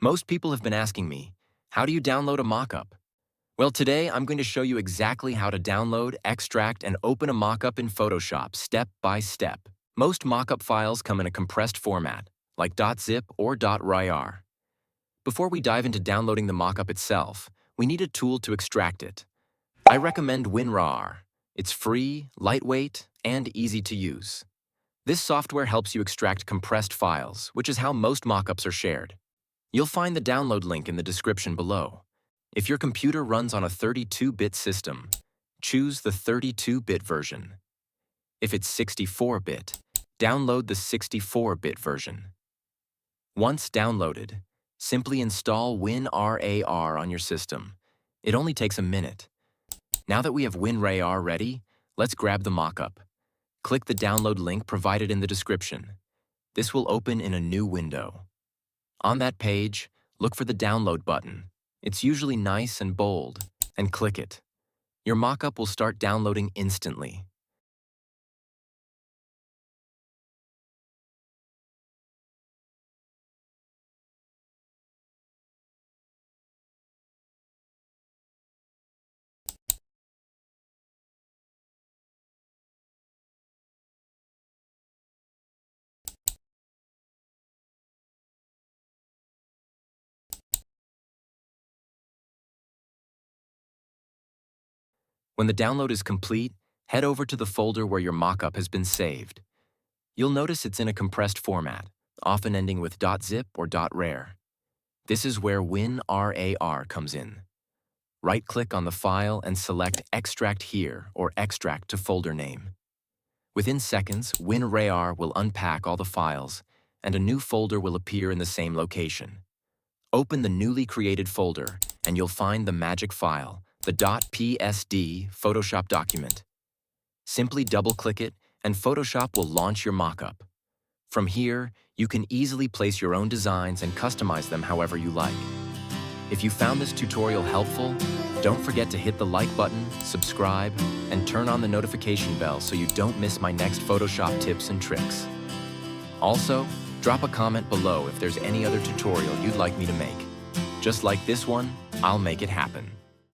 Most people have been asking me, how do you download a mockup? Well, today I'm going to show you exactly how to download, extract, and open a mockup in Photoshop step by step. Most mockup files come in a compressed format, like .zip or .rar. Before we dive into downloading the mockup itself, we need a tool to extract it. I recommend WinRAR. It's free, lightweight, and easy to use. This software helps you extract compressed files, which is how most mockups are shared. You'll find the download link in the description below. If your computer runs on a 32-bit system, choose the 32-bit version. If it's 64-bit, download the 64-bit version. Once downloaded, simply install WinRAR on your system. It only takes a minute. Now that we have WinRAR ready, let's grab the mockup. Click the download link provided in the description. This will open in a new window. On that page, look for the download button. It's usually nice and bold, and click it. Your mockup will start downloading instantly. When the download is complete, head over to the folder where your mockup has been saved. You'll notice it's in a compressed format, often ending with .zip or .rar. This is where WinRAR comes in. Right-click on the file and select Extract Here or Extract to Folder Name. Within seconds, WinRAR will unpack all the files, and a new folder will appear in the same location. Open the newly created folder, and you'll find the magic file, the .psd Photoshop document. Simply double-click it, and Photoshop will launch your mockup. From here, you can easily place your own designs and customize them however you like. If you found this tutorial helpful, don't forget to hit the like button, subscribe, and turn on the notification bell so you don't miss my next Photoshop tips and tricks. Also, drop a comment below if there's any other tutorial you'd like me to make. Just like this one, I'll make it happen.